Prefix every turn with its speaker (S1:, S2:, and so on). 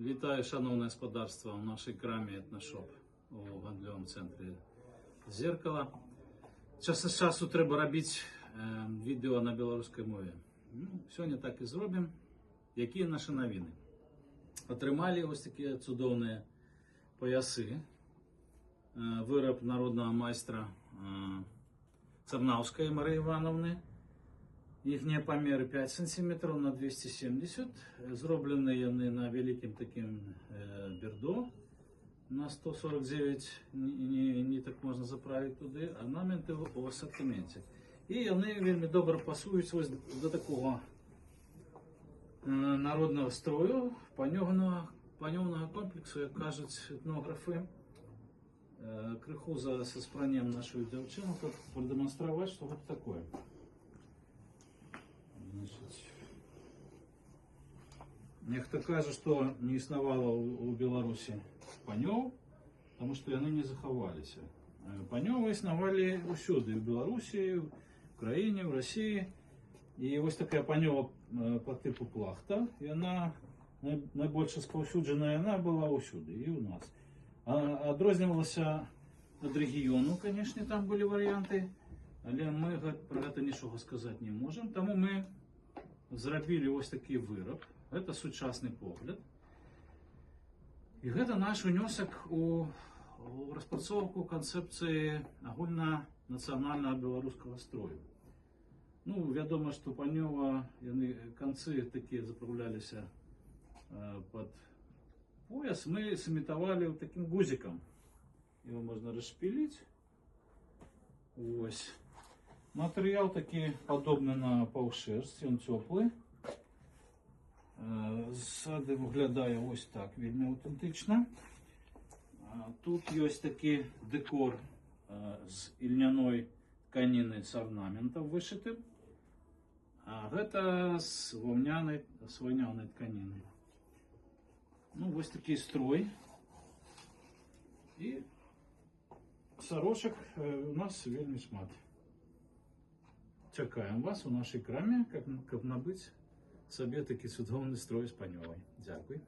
S1: Вітаю, шановне господарство, в нашій крамі Етношоп у гандльовому центрі Зеркало. Час від часу треба робити відео на білоруській мові. Сьогодні так і зробимо. Які наші новини? Отримали ось такі чудові пояси. Вироб народного майстра Царнавської Марії Івановни. Їхні поміри 5 см на 270 см. Зроблені вони на великим таким бердо на 149 ниток можна заправити туди, орнаменти в асортименті. І вони вельми добре пасують ось до такого народного строю, панівного комплексу, як кажуть етнографи. Криху за спранням нашої дівчинки продемонструвати, що це таке. Нехто каже, що не існувало у Білорусі паньов, тому що вони не заховалися. Паньови існували усюди, в Білорусі, в Україні, в Росії. І ось така паньова по типу плахта, і вона найбільш розповсюджена, вона була усюди, і у нас. Відрізнювалася від регіону, звісно, там були варіанти, але ми про це нічого сказати не можемо, тому ми зробили ось такий вироб. Це сучасний погляд. І це наш внесок у розпрацовку концепції агульно-національного білоруського строю. Ну, відомо, що паньова, конці такі заправлялися під пояс. Ми сымитовали таким гузиком. Його можна розшпилити. Ось. Матеріал такий подобний на павшерсть, він теплий. Ззаду виглядає ось так, вельми аутентично. Тут є ось такий декор з ільняної тканини з орнаментом вишитим. А це з вовняної тканини. Ну, ось такий строй. І сорочок у нас вельми шмат. Чекаємо вас у нашій крамі, як набити собі такий чудовий строй з паньовою. Дякую.